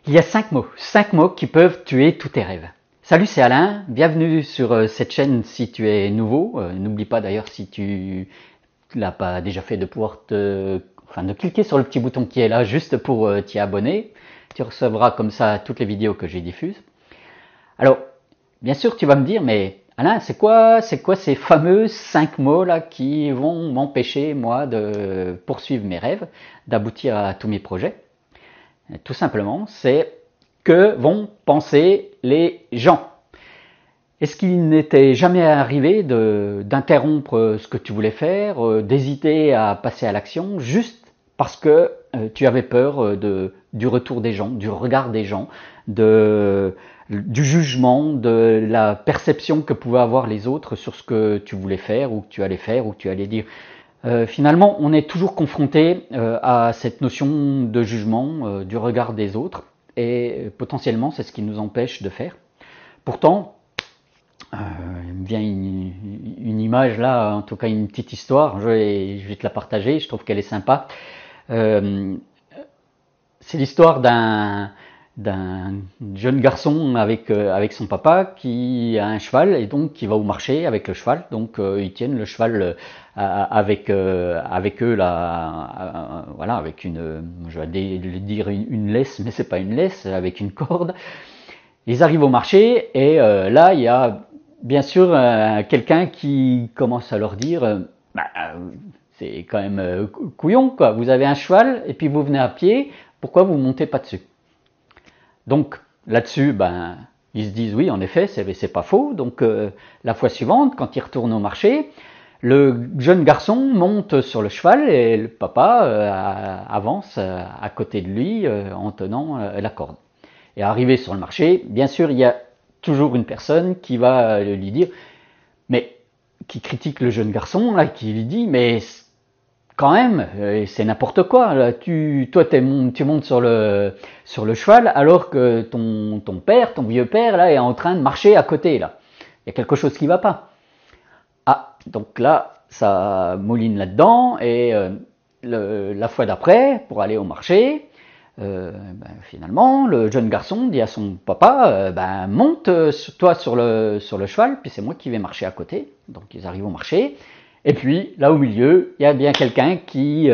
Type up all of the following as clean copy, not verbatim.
Il y a 5 mots qui peuvent tuer tous tes rêves. Salut, c'est Alain, bienvenue sur cette chaîne si tu es nouveau. N'oublie pas d'ailleurs si tu l'as pas déjà fait de pouvoir de cliquer sur le petit bouton qui est là juste pour t'y abonner. Tu recevras comme ça toutes les vidéos que j'y diffuse. Alors, bien sûr, tu vas me dire, mais Alain, c'est quoi ces fameux 5 mots là qui vont m'empêcher moi de poursuivre mes rêves, d'aboutir à tous mes projets? Tout simplement, c'est que vont penser les gens. Est-ce qu'il n'était jamais arrivé d'interrompre ce que tu voulais faire, d'hésiter à passer à l'action juste parce que tu avais peur du retour des gens, du regard des gens, du jugement, de la perception que pouvaient avoir les autres sur ce que tu voulais faire ou que tu allais faire ou que tu allais dire? Finalement, on est toujours confronté à cette notion de jugement, du regard des autres, et potentiellement c'est ce qui nous empêche de faire. Pourtant, il me vient une image là, en tout cas une petite histoire, je vais te la partager, je trouve qu'elle est sympa. C'est l'histoire d'un jeune garçon avec son papa qui a un cheval et donc qui va au marché avec le cheval. Donc ils tiennent le cheval avec eux là, voilà, avec je vais dire une laisse, mais c'est pas une laisse, avec une corde. Ils arrivent au marché et là il y a bien sûr quelqu'un qui commence à leur dire c'est quand même couillon quoi, vous avez un cheval et puis vous venez à pied, pourquoi vous montez pas dessus? Donc là-dessus, ils se disent oui, en effet, c'est pas faux. Donc la fois suivante, quand ils retournent au marché, le jeune garçon monte sur le cheval et le papa avance à côté de lui en tenant la corde. Et arrivé sur le marché, bien sûr, il y a toujours une personne qui va lui dire, mais qui critique le jeune garçon, là, qui lui dit, mais quand même, c'est n'importe quoi. Là, tu montes sur le cheval alors que ton père, ton vieux père, là, est en train de marcher à côté. Là, il y a quelque chose qui va pas. Ah, donc là, ça mouline là-dedans et la fois d'après, pour aller au marché, finalement, le jeune garçon dit à son papa, monte toi sur le cheval, puis c'est moi qui vais marcher à côté. Donc ils arrivent au marché. Et puis, là au milieu, il y a bien quelqu'un qui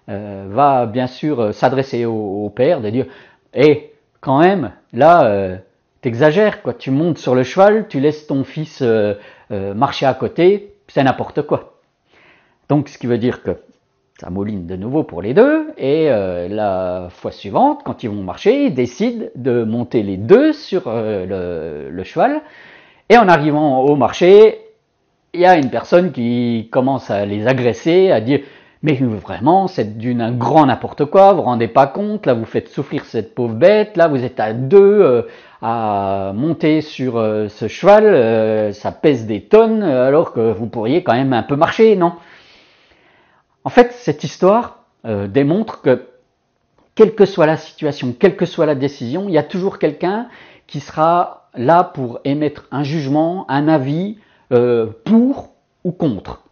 va bien sûr s'adresser au père, de dire « Eh, quand même, là, t'exagères, quoi. Tu montes sur le cheval, tu laisses ton fils marcher à côté, c'est n'importe quoi. » Donc, ce qui veut dire que ça mouline de nouveau pour les deux, et la fois suivante, quand ils vont marcher, ils décident de monter les deux sur le cheval, et en arrivant au marché, il y a une personne qui commence à les agresser, à dire « Mais vraiment, c'est un grand n'importe quoi, vous vous rendez pas compte, là vous faites souffrir cette pauvre bête, là vous êtes à deux à monter sur ce cheval, ça pèse des tonnes, alors que vous pourriez quand même un peu marcher, non ?» En fait, cette histoire démontre que quelle que soit la situation, quelle que soit la décision, il y a toujours quelqu'un qui sera là pour émettre un jugement, un avis, pour ou contre.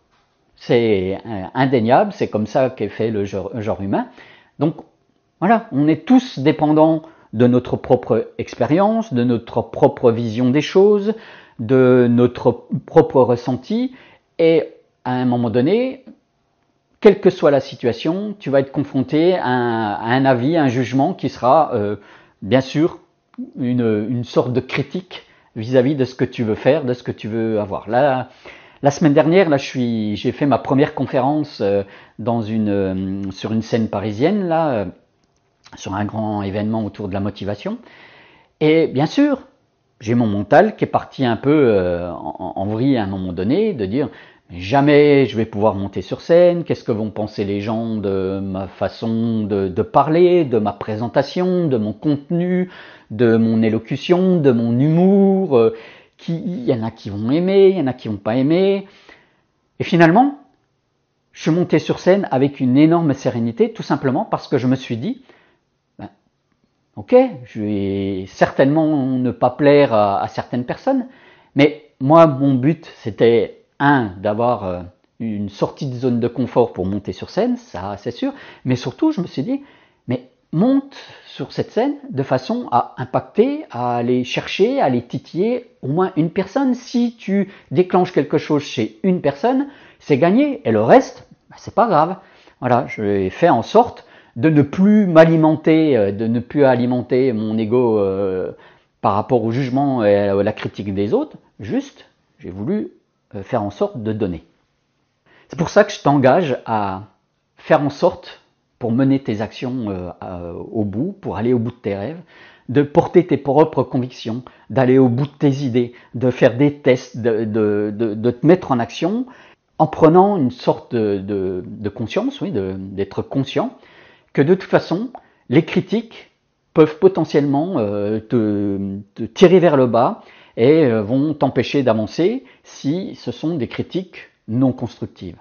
C'est indéniable, c'est comme ça qu'est fait le genre humain. Donc voilà, on est tous dépendants de notre propre expérience, de notre propre vision des choses, de notre propre ressenti, et à un moment donné, quelle que soit la situation, tu vas être confronté à un avis, un jugement qui sera bien sûr une sorte de critique vis-à-vis de ce que tu veux faire, de ce que tu veux avoir. Là, la semaine dernière, là, j'ai fait ma première conférence sur une scène parisienne, là, sur un grand événement autour de la motivation. Et bien sûr, j'ai mon mental qui est parti un peu en vrille à un moment donné, de dire jamais je vais pouvoir monter sur scène, qu'est-ce que vont penser les gens de ma façon de parler, de ma présentation, de mon contenu, de mon élocution, de mon humour, il y en a qui vont aimer, il y en a qui vont pas aimer. Et finalement, je suis monté sur scène avec une énorme sérénité, tout simplement parce que je me suis dit, ok, je vais certainement ne pas plaire à certaines personnes, mais moi, mon but, c'était d'avoir une sortie de zone de confort pour monter sur scène, ça c'est sûr, mais surtout, je me suis dit, mais monte sur cette scène de façon à impacter, à aller chercher, à aller titiller au moins une personne. Si tu déclenches quelque chose chez une personne, c'est gagné. Et le reste, c'est pas grave. Voilà, je fais en sorte de ne plus m'alimenter, de ne plus alimenter mon ego par rapport au jugement et à la critique des autres. Juste, j'ai voulu faire en sorte de donner. C'est pour ça que je t'engage à faire en sorte, pour mener tes actions au bout, pour aller au bout de tes rêves, de porter tes propres convictions, d'aller au bout de tes idées, de faire des tests, de te mettre en action en prenant une sorte de conscience, oui, d'être conscient que de toute façon, les critiques peuvent potentiellement te tirer vers le bas et vont t'empêcher d'avancer si ce sont des critiques non constructives.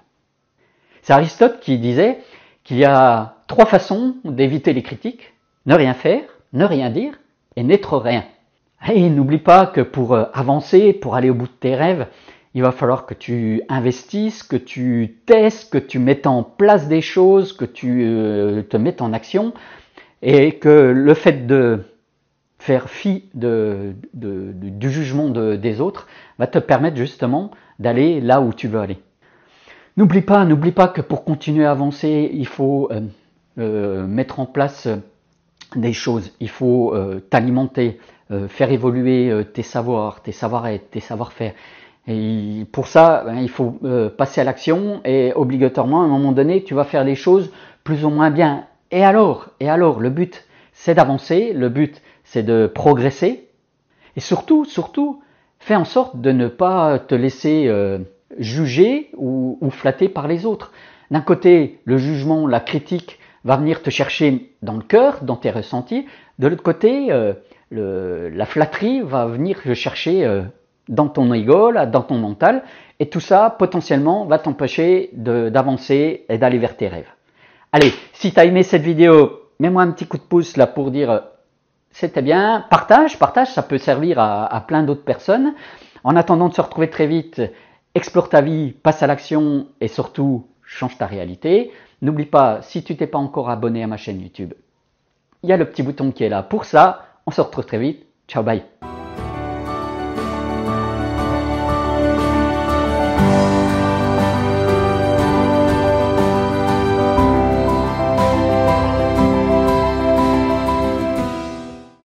C'est Aristote qui disait qu'il y a 3 façons d'éviter les critiques: ne rien faire, ne rien dire et n'être rien. Et n'oublie pas que pour avancer, pour aller au bout de tes rêves, il va falloir que tu investisses, que tu testes, que tu mettes en place des choses, que tu te mettes en action, et que le fait de faire fi du jugement des autres va te permettre justement d'aller là où tu veux aller. N'oublie pas que pour continuer à avancer, il faut mettre en place des choses, il faut t'alimenter, faire évoluer tes savoirs, tes savoir-être, tes savoir-faire. Et pour ça, il faut passer à l'action et obligatoirement, à un moment donné, tu vas faire les choses plus ou moins bien. Et alors, le but, c'est d'avancer, le but, c'est de progresser. Et surtout, fais en sorte de ne pas te laisser juger ou flatter par les autres. D'un côté, le jugement, la critique va venir te chercher dans le cœur, dans tes ressentis. De l'autre côté, la flatterie va venir te chercher dans ton ego, dans ton mental. Et tout ça, potentiellement, va t'empêcher d'avancer et d'aller vers tes rêves. Allez, si tu as aimé cette vidéo, mets-moi un petit coup de pouce là pour dire c'était bien. Partage, ça peut servir à plein d'autres personnes. En attendant de se retrouver très vite, explore ta vie, passe à l'action et surtout, change ta réalité. N'oublie pas, si tu t'es pas encore abonné à ma chaîne YouTube, il y a le petit bouton qui est là pour ça. On se retrouve très vite. Ciao, bye.